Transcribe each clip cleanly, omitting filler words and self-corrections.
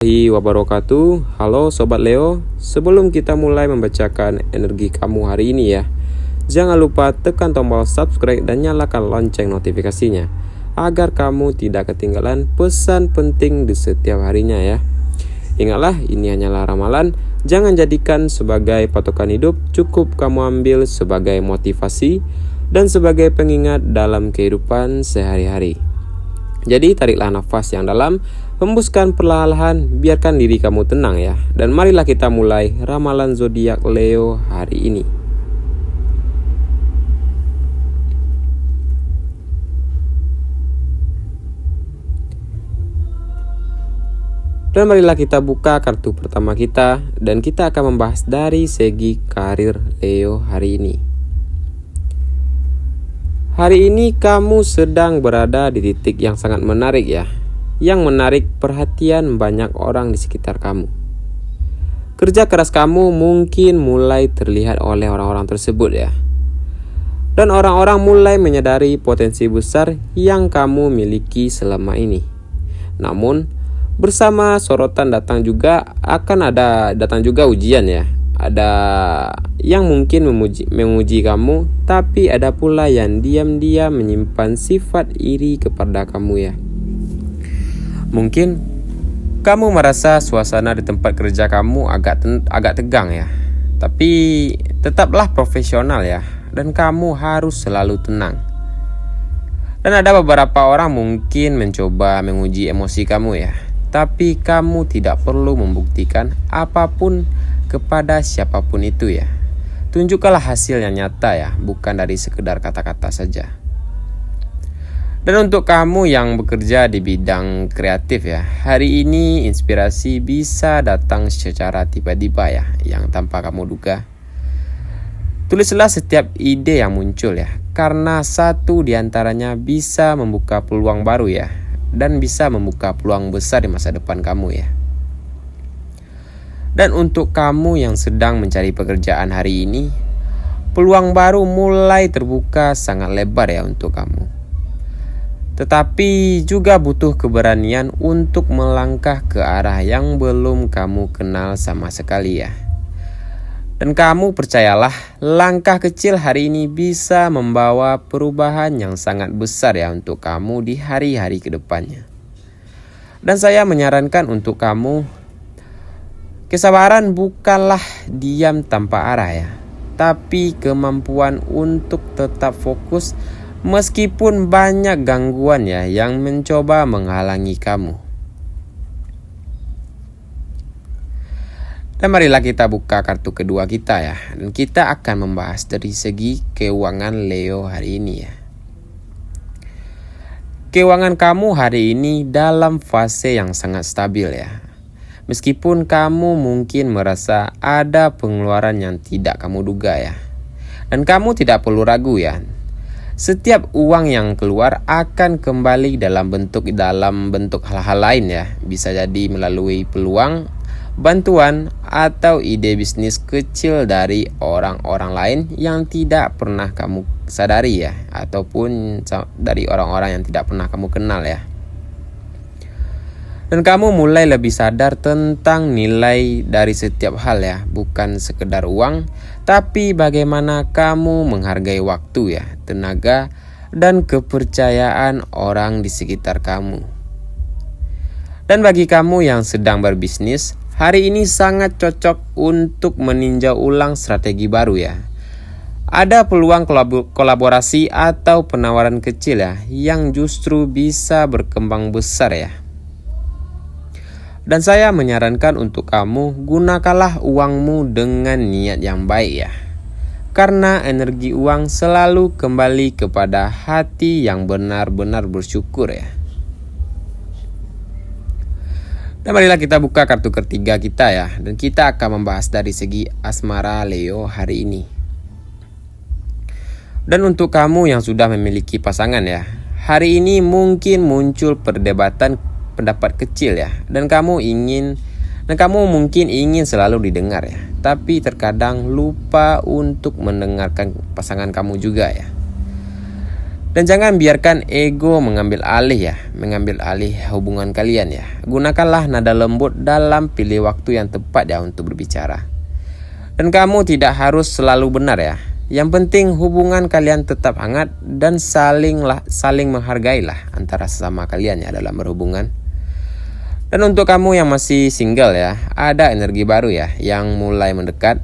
Wabarakatuh. Halo Sobat Leo, sebelum kita mulai membacakan energi kamu hari ini ya, jangan lupa tekan tombol subscribe dan nyalakan lonceng notifikasinya agar kamu tidak ketinggalan pesan penting di setiap harinya ya. Ingatlah, ini hanyalah ramalan, jangan jadikan sebagai patokan hidup, cukup kamu ambil sebagai motivasi dan sebagai pengingat dalam kehidupan sehari-hari. Jadi tariklah nafas yang dalam, hembuskan perlahan-lahan, biarkan diri kamu tenang ya. Dan marilah kita mulai ramalan zodiak Leo hari ini. Dan marilah kita buka kartu pertama kita, dan kita akan membahas dari segi karir Leo hari ini. Hari ini kamu sedang berada di titik yang sangat menarik ya, yang menarik perhatian banyak orang di sekitar kamu. Kerja keras kamu mungkin mulai terlihat oleh orang-orang tersebut ya. Dan orang-orang mulai menyadari potensi besar yang kamu miliki selama ini. Namun, bersama sorotan datang juga ujian ya. Ada yang mungkin menguji kamu, tapi ada pula yang diam-diam menyimpan sifat iri kepada kamu ya. Mungkin kamu merasa suasana di tempat kerja kamu agak tegang ya. Tapi tetaplah profesional ya, dan kamu harus selalu tenang. Dan ada beberapa orang mungkin mencoba menguji emosi kamu ya. Tapi kamu tidak perlu membuktikan apapun kepada siapapun itu ya. Tunjukkanlah hasil yang nyata ya, bukan dari sekedar kata-kata saja. Dan untuk kamu yang bekerja di bidang kreatif ya, hari ini inspirasi bisa datang secara tiba-tiba ya, yang tanpa kamu duga. Tulislah setiap ide yang muncul ya, karena satu di antaranya bisa membuka peluang baru ya, dan bisa membuka peluang besar di masa depan kamu ya. Dan untuk kamu yang sedang mencari pekerjaan hari ini, peluang baru mulai terbuka sangat lebar ya untuk kamu. Tetapi juga butuh keberanian untuk melangkah ke arah yang belum kamu kenal sama sekali ya. Dan kamu percayalah, langkah kecil hari ini bisa membawa perubahan yang sangat besar ya untuk kamu di hari-hari kedepannya. Dan saya menyarankan untuk kamu, kesabaran bukanlah diam tanpa arah ya, tapi kemampuan untuk tetap fokus meskipun banyak gangguan ya yang mencoba menghalangi kamu. Dan marilah kita buka kartu kedua kita ya, dan kita akan membahas dari segi keuangan Leo hari ini ya. Keuangan kamu hari ini dalam fase yang sangat stabil ya. Meskipun kamu mungkin merasa ada pengeluaran yang tidak kamu duga ya. Dan kamu tidak perlu ragu ya. Setiap uang yang keluar akan kembali dalam bentuk hal-hal lain ya. Bisa jadi melalui peluang, bantuan, atau ide bisnis kecil dari orang-orang lain yang tidak pernah kamu sadari ya. Ataupun dari orang-orang yang tidak pernah kamu kenal ya. Dan kamu mulai lebih sadar tentang nilai dari setiap hal ya, bukan sekedar uang, tapi bagaimana kamu menghargai waktu ya, tenaga, dan kepercayaan orang di sekitar kamu. Dan bagi kamu yang sedang berbisnis, hari ini sangat cocok untuk meninjau ulang strategi baru ya. Ada peluang kolaborasi atau penawaran kecil ya, yang justru bisa berkembang besar ya. Dan saya menyarankan untuk kamu, gunakanlah uangmu dengan niat yang baik ya. Karena energi uang selalu kembali kepada hati yang benar-benar bersyukur ya. Dan marilah kita buka kartu ketiga kita ya, dan kita akan membahas dari segi asmara Leo hari ini. Dan untuk kamu yang sudah memiliki pasangan ya, hari ini mungkin muncul perdebatan pendapat kecil ya, dan kamu mungkin ingin selalu didengar ya, tapi terkadang lupa untuk mendengarkan pasangan kamu juga ya. Dan jangan biarkan ego mengambil alih hubungan kalian ya. Gunakanlah nada lembut dalam pilih waktu yang tepat ya untuk berbicara. Dan kamu tidak harus selalu benar ya. Yang penting hubungan kalian tetap hangat dan saling menghargailah antara sesama kalian ya dalam berhubungan. Dan untuk kamu yang masih single ya, ada energi baru ya yang mulai mendekat.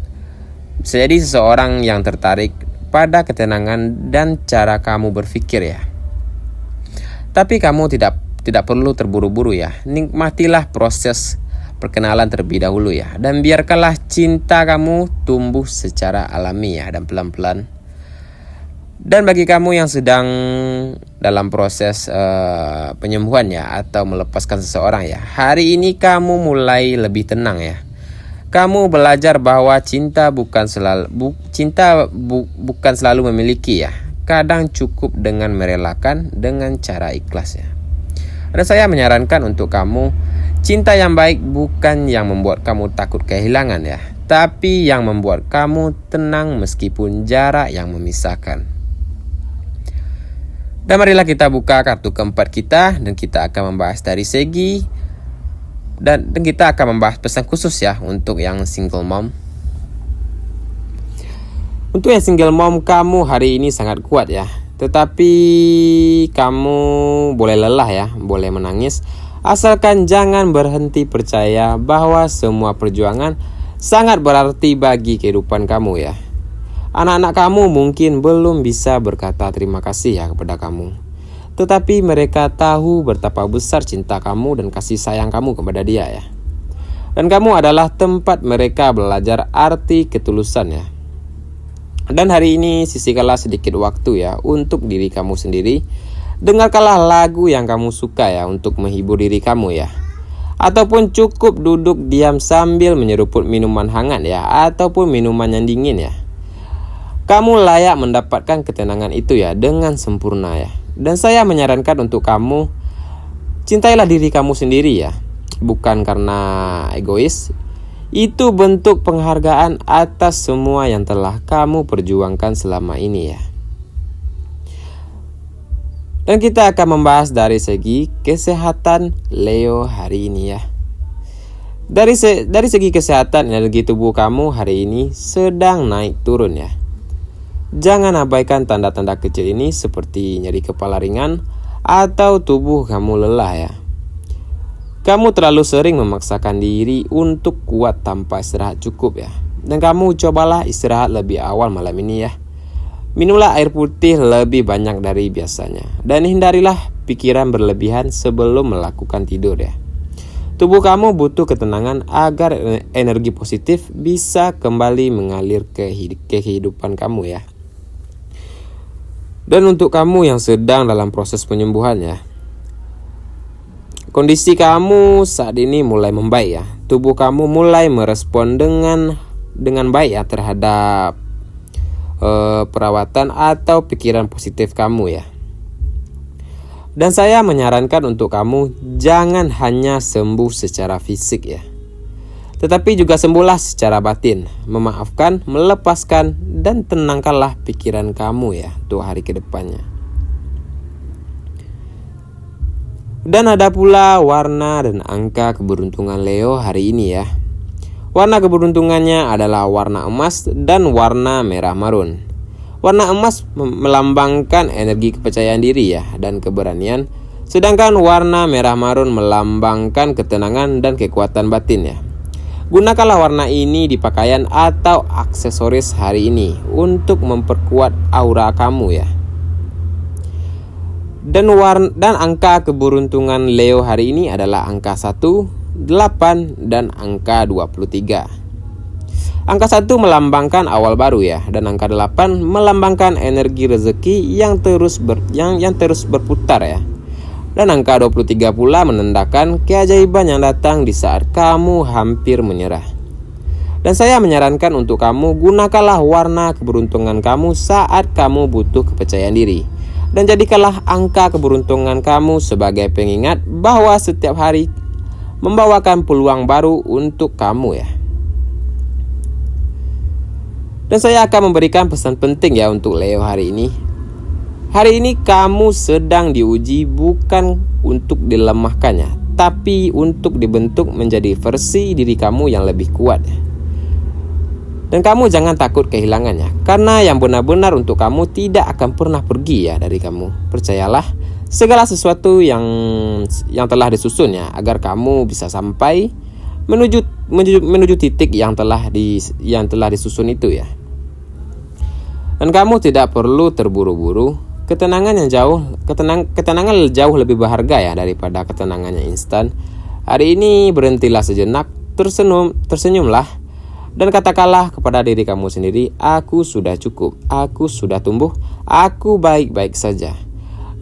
Bisa jadi seseorang yang tertarik pada ketenangan dan cara kamu berpikir ya. Tapi kamu tidak perlu terburu-buru ya. Nikmatilah proses perkenalan terlebih dahulu ya. Dan biarkanlah cinta kamu tumbuh secara alami ya dan pelan-pelan. Dan bagi kamu yang sedang dalam proses penyembuhan ya atau melepaskan seseorang ya, hari ini kamu mulai lebih tenang ya. Kamu belajar bahwa cinta bukan selalu memiliki ya. Kadang cukup dengan merelakan dengan cara ikhlas ya. Dan saya menyarankan untuk kamu, cinta yang baik bukan yang membuat kamu takut kehilangan ya, tapi yang membuat kamu tenang meskipun jarak yang memisahkan. Dan marilah kita buka kartu keempat kita, dan kita akan membahas dari segi dan kita akan membahas pesan khusus ya untuk yang single mom. Untuk yang single mom, kamu hari ini sangat kuat ya. Tetapi kamu boleh lelah ya, boleh menangis, asalkan jangan berhenti percaya bahwa semua perjuangan sangat berarti bagi kehidupan kamu ya. Anak-anak kamu mungkin belum bisa berkata terima kasih ya kepada kamu, tetapi mereka tahu betapa besar cinta kamu dan kasih sayang kamu kepada dia ya. Dan kamu adalah tempat mereka belajar arti ketulusan ya. Dan hari ini sisihkanlah sedikit waktu ya untuk diri kamu sendiri. Dengarkanlah lagu yang kamu suka ya untuk menghibur diri kamu ya. Ataupun cukup duduk diam sambil menyeruput minuman hangat ya, ataupun minuman yang dingin ya. Kamu layak mendapatkan ketenangan itu ya dengan sempurna ya. Dan saya menyarankan untuk kamu, cintailah diri kamu sendiri ya. Bukan karena egois. Itu bentuk penghargaan atas semua yang telah kamu perjuangkan selama ini ya. Dan kita akan membahas dari segi kesehatan Leo hari ini ya. Dari segi kesehatan, energi tubuh kamu hari ini sedang naik turun ya. Jangan abaikan tanda-tanda kecil ini seperti nyeri kepala ringan atau tubuh kamu lelah ya. Kamu terlalu sering memaksakan diri untuk kuat tanpa istirahat cukup ya. Dan kamu cobalah istirahat lebih awal malam ini ya. Minumlah air putih lebih banyak dari biasanya. Dan hindarilah pikiran berlebihan sebelum melakukan tidur ya. Tubuh kamu butuh ketenangan agar energi positif bisa kembali mengalir ke kehidupan kamu ya. Dan untuk kamu yang sedang dalam proses penyembuhan ya, kondisi kamu saat ini mulai membaik ya. Tubuh kamu mulai merespon dengan baik ya terhadap perawatan atau pikiran positif kamu ya. Dan saya menyarankan untuk kamu jangan hanya sembuh secara fisik ya, tetapi juga sembuhlah secara batin. Memaafkan, melepaskan, dan tenangkanlah pikiran kamu ya untuk hari kedepannya. Dan ada pula warna dan angka keberuntungan Leo hari ini ya. Warna keberuntungannya adalah warna emas dan warna merah marun. Warna emas melambangkan energi kepercayaan diri ya dan keberanian, sedangkan warna merah marun melambangkan ketenangan dan kekuatan batin ya. Gunakanlah warna ini di pakaian atau aksesoris hari ini untuk memperkuat aura kamu ya. Dan angka keberuntungan Leo hari ini adalah angka 1, 8, dan angka 23. Angka 1 melambangkan awal baru ya, dan angka 8 melambangkan energi rezeki yang terus berputar ya. Dan angka 23 pula menandakan keajaiban yang datang di saat kamu hampir menyerah. Dan saya menyarankan untuk kamu, gunakanlah warna keberuntungan kamu saat kamu butuh kepercayaan diri. Dan jadikanlah angka keberuntungan kamu sebagai pengingat bahwa setiap hari membawakan peluang baru untuk kamu ya. Dan saya akan memberikan pesan penting ya untuk Leo hari ini. Hari ini kamu sedang diuji bukan untuk dilemahkannya, tapi untuk dibentuk menjadi versi diri kamu yang lebih kuat. Dan kamu jangan takut kehilangannya, karena yang benar-benar untuk kamu tidak akan pernah pergi ya dari kamu. Percayalah, segala sesuatu yang telah disusun ya, agar kamu bisa sampai menuju titik yang telah disusun itu ya. Dan kamu tidak perlu terburu-buru. Ketenangan jauh lebih berharga ya daripada ketenangan yang instan. Hari ini berhentilah sejenak, tersenyumlah. Dan katakanlah kepada diri kamu sendiri, aku sudah cukup, aku sudah tumbuh, aku baik-baik saja.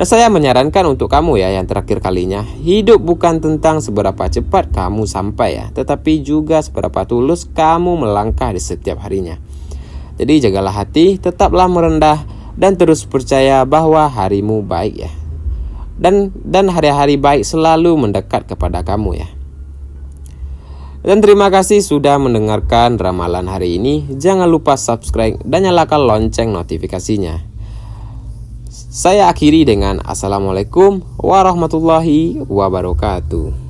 Dan saya menyarankan untuk kamu ya, yang terakhir kalinya, hidup bukan tentang seberapa cepat kamu sampai ya, tetapi juga seberapa tulus kamu melangkah di setiap harinya. Jadi jagalah hati, tetaplah merendah, dan terus percaya bahwa harimu baik ya. Dan hari-hari baik selalu mendekat kepada kamu ya. Dan terima kasih sudah mendengarkan ramalan hari ini. Jangan lupa subscribe dan nyalakan lonceng notifikasinya. Saya akhiri dengan Assalamualaikum warahmatullahi wabarakatuh.